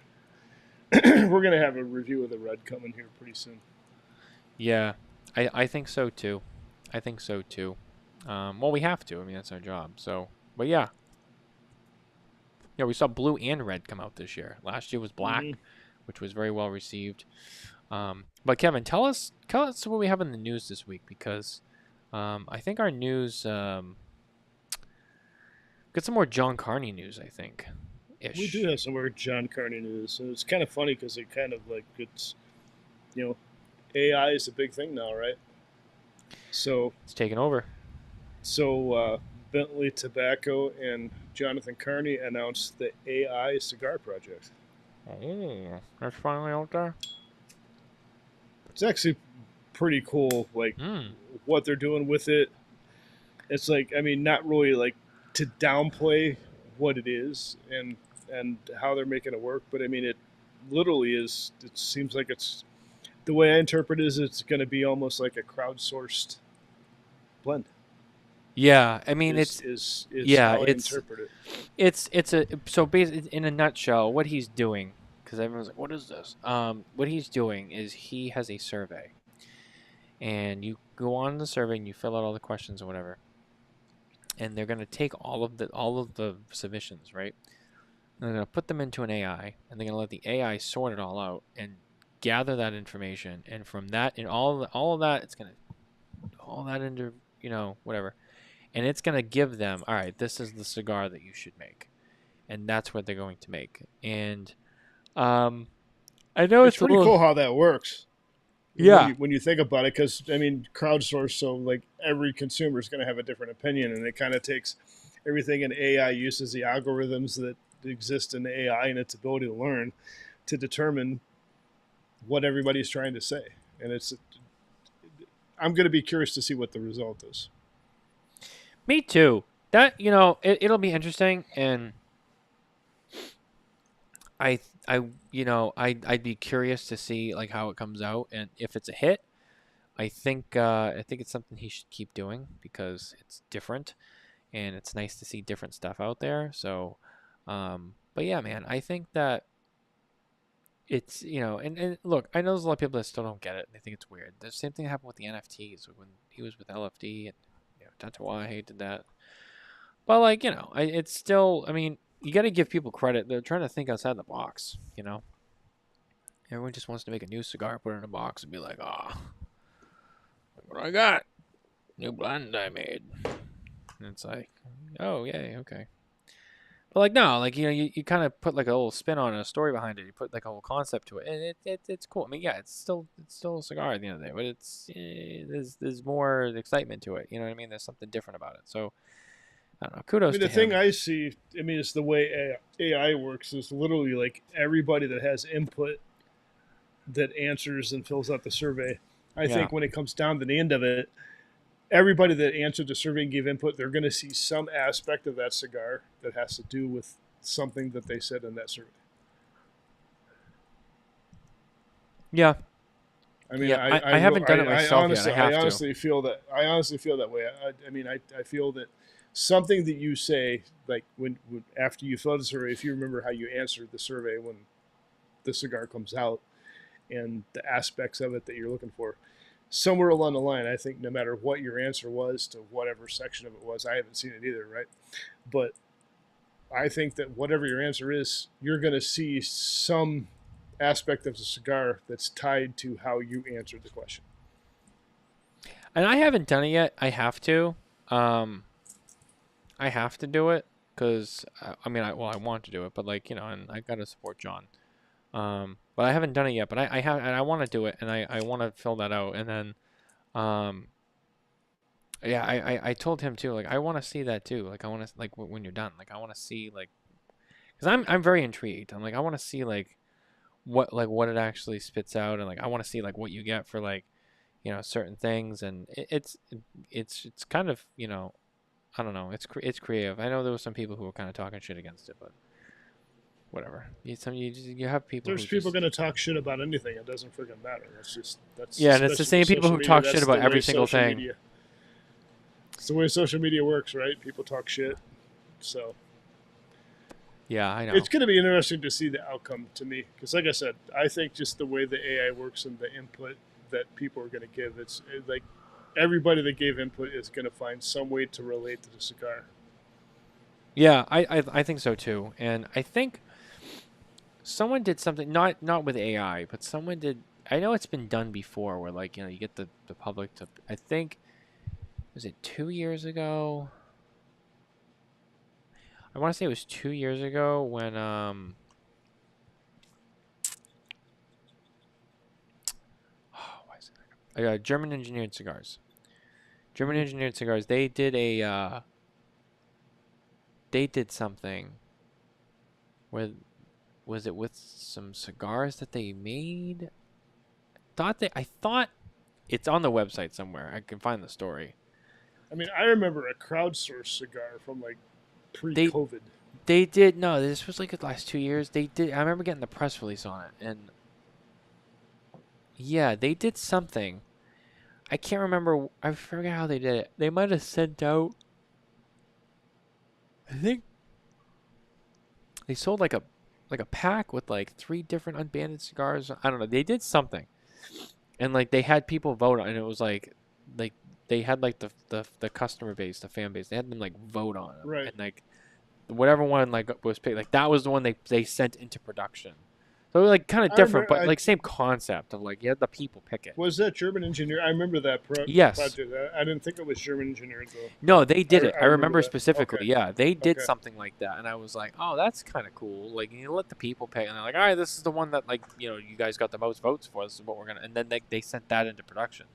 We're gonna have a review of the red coming here pretty soon. Yeah, I think so too. Well, we have to. I mean, that's our job. So, but yeah, we saw blue and red come out this year. Last year was black, which was very well received. But Kevin, tell us what we have in the news this week, because I think our news got some more John Carney news. I think. Ish. We do have some more John Carney news, and it's kind of funny because it kind of like it's, AI is a big thing now, right? So it's taken over. So Bentley Tobacco and Jonathan Carney announced the AI cigar project. Oh, that's finally out there. It's actually pretty cool, like what they're doing with it. It's like, I mean, not really like to downplay what it is and how they're making it work, but I mean, it literally is. It seems like it's the way I interpret it is it's going to be almost like a crowdsourced blend. Yeah, I mean, it's how I interpret it. It's so basically, in a nutshell, what he's doing, because everyone's like, "What is this?" What he's doing is he has a survey, and you go on the survey and you fill out all the questions or whatever, and they're going to take all of the submissions, right? And they're going to put them into an AI, and they're going to let the AI sort it all out and gather that information, and from that and all of that, it's going to all that into whatever, and it's going to give them, all right, this is the cigar that you should make, and that's what they're going to make. And I know It's pretty cool how that works. Yeah. When you think about it, because I mean, crowdsourced, so like every consumer is going to have a different opinion, and it kind of takes everything in AI uses the algorithms that exist in the AI and its ability to learn to determine what everybody's trying to say. And I'm going to be curious to see what the result is. Me too. That it'll be interesting, and I'd be curious to see like how it comes out, and if it's a hit, I think it's something he should keep doing because it's different, and it's nice to see different stuff out there. So, but yeah, man, I think that it's and look, I know there's a lot of people that still don't get it. They think it's weird. The same thing happened with the NFTs when he was with LFD, and that's why I hated that. But like it's still. I mean, you got to give people credit. They're trying to think outside the box. Everyone just wants to make a new cigar, put it in a box, and be like, "Ah, what do I got? New blend I made." And it's like, "Oh, yay, okay." But like no, like you kind of put like a little spin on it, a story behind it. You put like a whole concept to it, and it's cool. I mean, yeah, it's still a cigar at the end of the day, but it's there's more excitement to it. You know what I mean? There's something different about it. So I don't know. Kudos to him. The thing I see, it's the way AI works is literally like everybody that has input that answers and fills out the survey. I think when it comes down to the end of it, everybody that answered the survey and gave input, they're going to see some aspect of that cigar that has to do with something that they said in that survey. Yeah. I mean, I haven't done it myself yet. I honestly feel that way. I feel that something that you say, like when after you fill out the survey, if you remember how you answered the survey when the cigar comes out and the aspects of it that you're looking for, somewhere along the line, I think no matter what your answer was to whatever section of it was, I haven't seen it either, right? But I think that whatever your answer is, you're going to see some aspect of the cigar that's tied to how you answered the question. And I haven't done it yet. I have to. I have to do it because I want to do it, but like and I gotta support John. But I haven't done it yet. But I have, and I want to do it, and I want to fill that out, and then, I told him too. Like I want to see that too. Like I want to when you're done. Like I want to see because I'm very intrigued. I'm like I want to see what it actually spits out, and I want to see what you get for certain things, and it's kind of I don't know. It's creative. I know there were some people who were kind of talking shit against it, but whatever. You have people. There's people going to talk shit about anything. It doesn't freaking matter. That's and it's the same people who talk shit about every single thing. Media. It's the way social media works, right? People talk shit. So. Yeah, I know. It's going to be interesting to see the outcome to me, because like I said, I think just the way the AI works and the input that people are going to give, it's like. Everybody that gave input is going to find some way to relate to the cigar. Yeah, I think so too. And I think someone did something, not with AI, but someone did. I know it's been done before where you get the public to, I think, was it 2 years ago? I want to say it was 2 years ago when German engineered cigars. German engineered cigars. They did something. Was it with some cigars that they made? I thought it's on the website somewhere. I can find the story. I mean, I remember a crowdsourced cigar from pre-COVID. They did no. This was the last 2 years. They did. I remember getting the press release on it, and yeah, they did something. I can't remember. I forget how they did it. They might have sent out. I think they sold like a pack with 3 different unbanded cigars. I don't know. They did something, and like they had people vote on, and it was like they had like the customer base, the fan base. They had them like vote on them, Right. and like whatever one like was picked, like that was the one they sent into production. So it was like kind of I different, remember, but like same concept of like you had the people pick it. was that German engineer? I remember that Yes. project. I didn't think it was German engineers though. No, they did it. I remember that. specifically. Okay. Yeah, they did Okay. something like that, and I was like, "Oh, that's kind of cool." Like, you let the people pick, and they're like, "All right, this is the one that like you guys got the most votes for. This is what we're gonna." And then they sent that into production.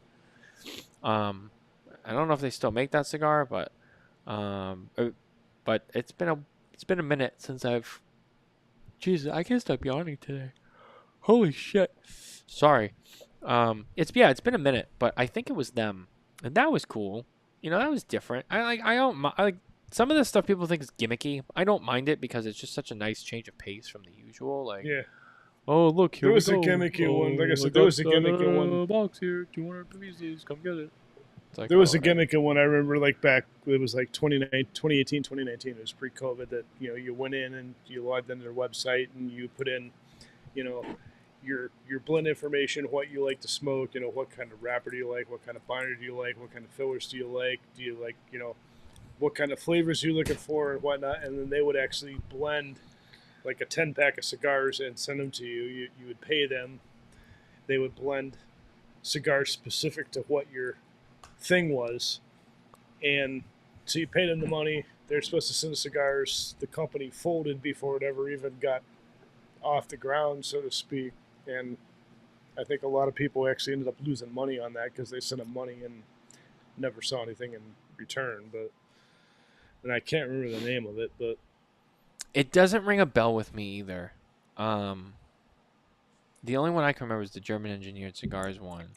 I don't know if they still make that cigar, but it's been a minute since I've. Jesus, I can't stop yawning today. Holy shit! Sorry. It's been a minute, but I think it was them, and that was cool. That was different. I don't like some of the stuff people think is gimmicky. I don't mind it because it's just such a nice change of pace from the usual. Like, Yeah. oh look, here There was we a go. gimmicky one. Like I said, got there was a the gimmicky one. Box here, 200 pieces. Come get it. It's like, There was a all right. gimmicky one I remember, like back. It was like 2018, 2019. It was pre-COVID. That you went in and you logged into their website and you put in, your blend information, what you like to smoke, what kind of wrapper do you like, what kind of binder do you like, what kind of fillers do you like, what kind of flavors you're looking for and whatnot, and then they would actually blend like a 10-pack of cigars and send them to you. You would pay them. They would blend cigars specific to what your thing was, and so you paid them the money. They're supposed to send the cigars. The company folded before it ever even got off the ground, so to speak, and I think a lot of people actually ended up losing money on that because they sent them money and never saw anything in return. And I can't remember the name of it, but It doesn't ring a bell with me either. The only one I can remember is the German engineered cigars one.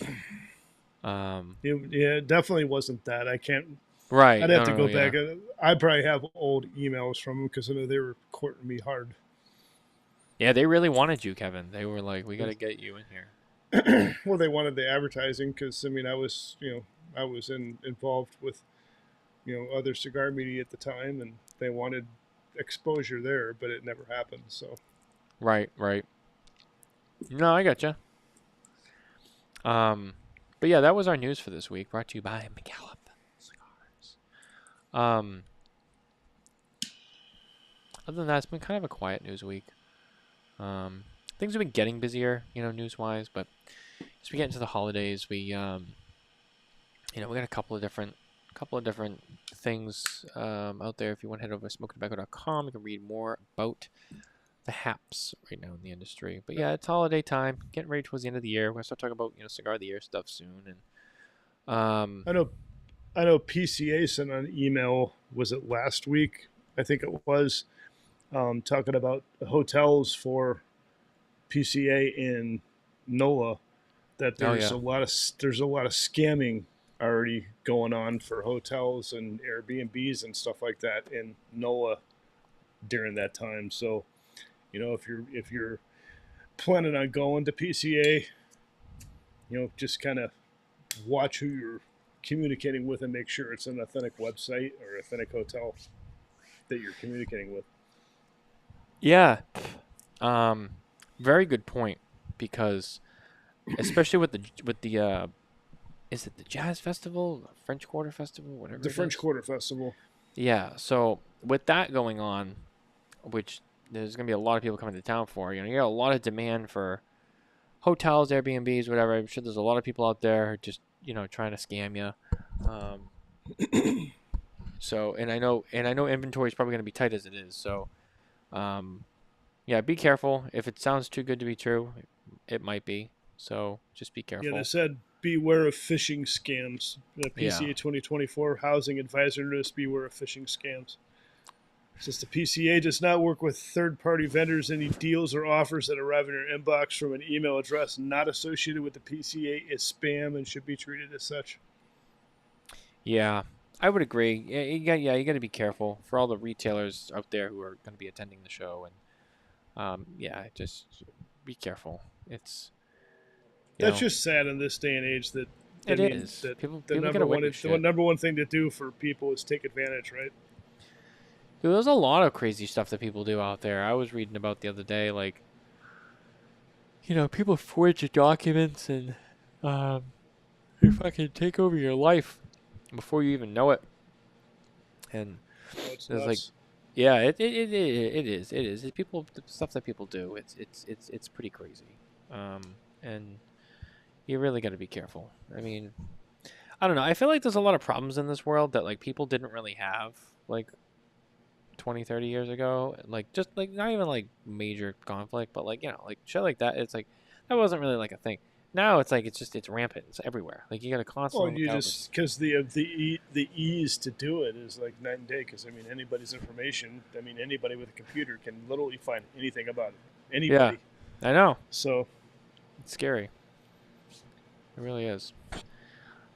it definitely wasn't that. I can't. Right. I'd have to no, go yeah. back. I probably have old emails from them because I know they were courting me hard. Yeah, they really wanted you, Kevin. They were like, "We got to get you in here." Well, they wanted the advertising because I was involved with other cigar media at the time, and they wanted exposure there, but it never happened. So Right. No, I gotcha. But yeah, that was our news for this week. Brought to you by Micallef Cigars. Other than that, it's been kind of a quiet news week. Things have been getting busier, news-wise, but as we get into the holidays, we got a couple of different things out there. If you want to head over to smokintabacco.com, you can read more about the haps right now in the industry. But yeah, it's holiday time, getting ready towards the end of the year. We're gonna start talking about cigar of the year stuff soon. And I know PCA sent an email. Was it last week? I think it was talking about hotels for PCA in NOLA. That there's a lot of scamming already going on for hotels and Airbnbs and stuff like that in NOLA during that time. So, if you're planning on going to PCA, just kind of watch who you're communicating with and make sure it's an authentic website or authentic hotel that you're communicating with. yeah, very good point, because especially with the is it the Jazz Festival, French Quarter Festival, whatever? The French Quarter Festival. Yeah. So with that going on, which there's gonna be a lot of people coming to town for, you got a lot of demand for hotels, Airbnbs, whatever. I'm sure there's a lot of people out there just trying to scam you. So and I know inventory is probably gonna be tight as it is. So, yeah, be careful. If it sounds too good to be true, it might be. So just be careful. Yeah, they said beware of phishing scams. The PCA 2024 Housing Advisor Notice: beware of phishing scams. Since the PCA does not work with third-party vendors, any deals or offers that arrive in your inbox from an email address not associated with the PCA is spam and should be treated as such. Yeah, I would agree. You got to be careful for all the retailers out there who are going to be attending the show, and just be careful. It's that's just sad in this day and age that it is. That people the number one thing to do for people is take advantage, right? Dude, there's a lot of crazy stuff that people do out there. I was reading about the other day, like, people forge documents and They fucking take over your life before you even know it. And Oh, it's there's like, nuts. yeah, it is. It's people, the stuff that people do. It's pretty crazy. And you really got to be careful. I mean, I don't know. I feel like there's a lot of problems in this world that like people didn't really have like 20, 30 years ago. Like just like not even like major conflict, but like, you know, like shit like that. It's like that wasn't really like a thing. Now it's like it's rampant. It's everywhere. Like you got to Well, constantly you look out. just because the ease to do it is like night and day. Because I mean, anybody's information. I mean, anybody with a computer can literally find anything about it. Yeah, Anybody. I know. So It's scary. It really is.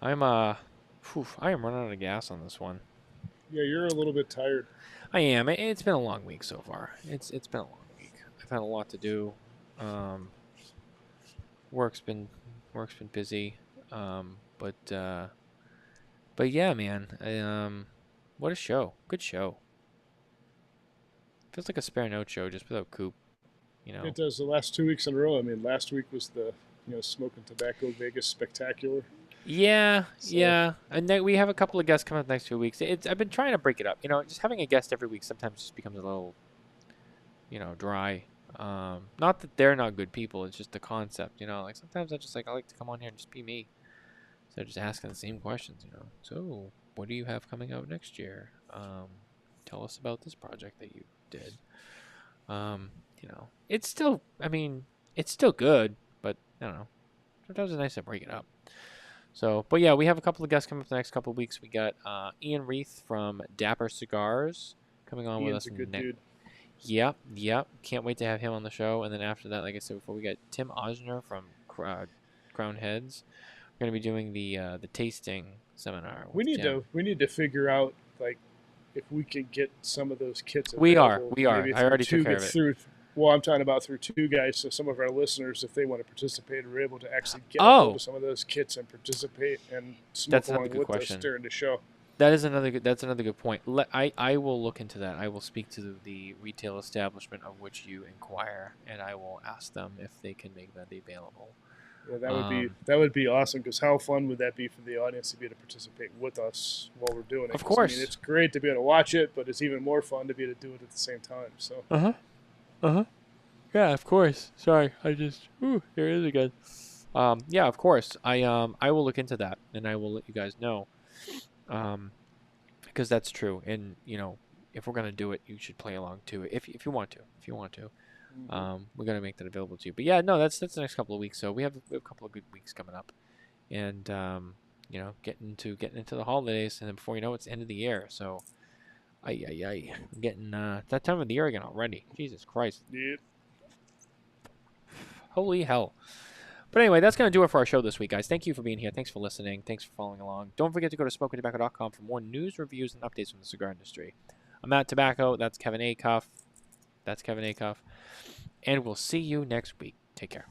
I am running out of gas on this one. yeah, you're a little bit tired. I am. It's been a long week so far. It's been a long week. I've had a lot to do. Um, work's been busy. But yeah, man. What a show. Good show. Feels like a spare note show just without Coop. You know. It does the last 2 weeks in a row. I mean, last week was the Smokin Tabacco Vegas Spectacular. Yeah, So- yeah. And then we have a couple of guests coming up next 2 weeks. I've been trying to break it up. You know, just having a guest every week sometimes just becomes a little, dry. Not that they're not good people. It's just the concept. You know, like sometimes I like to come on here and just be me. So just asking the same questions. You know. So what do you have coming out next year? Tell us about this project that you did. It's still. I mean, it's still good, but I don't know. Sometimes it's nice to break it up. So, but yeah, we have a couple of guests coming up the next couple of weeks. We got Ian Reith from Dapper Cigars coming on with Ian's us. a good dude. Yep. Can't wait to have him on the show. And then after that, like I said before, we got Tim Osner from Crown Heads. We're going to be doing the tasting seminar. We with Tim. need to figure out like if we could get some of those kits. We are. available, I maybe through already took care of it. Through, well, I'm talking about through two guys, so some of our listeners, if they want to participate, are able to actually get a hold of some of those kits and participate and smoke That's another along good with question. us during the show. That's another good point. I will look into that. I will speak to the retail establishment of which you inquire, and I will ask them if they can make that available. Yeah, that would be awesome. Because how fun would that be for the audience to be able to participate with us while we're doing it? Of 'Cause, course. I mean, it's great to be able to watch it, but it's even more fun to be able to do it at the same time. So Yeah, of course. Sorry, there it is again. Yeah, of course. I will look into that, and I will let you guys know. Because that's true, and if we're gonna do it, you should play along too. If you want to, we're gonna make that available to you. But yeah, no, that's the next couple of weeks. So we have a couple of good weeks coming up, and getting into the holidays, and then before you know it, it's the end of the year. So, I'm getting that time of the year again already. Jesus Christ. yeah. Holy hell. But anyway, that's going to do it for our show this week, guys. Thank you for being here. Thanks for listening. Thanks for following along. Don't forget to go to SmokinTabacco.com for more news, reviews, and updates from the cigar industry. I'm Matt Tobacco. That's Kevin Acuff. And we'll see you next week. Take care.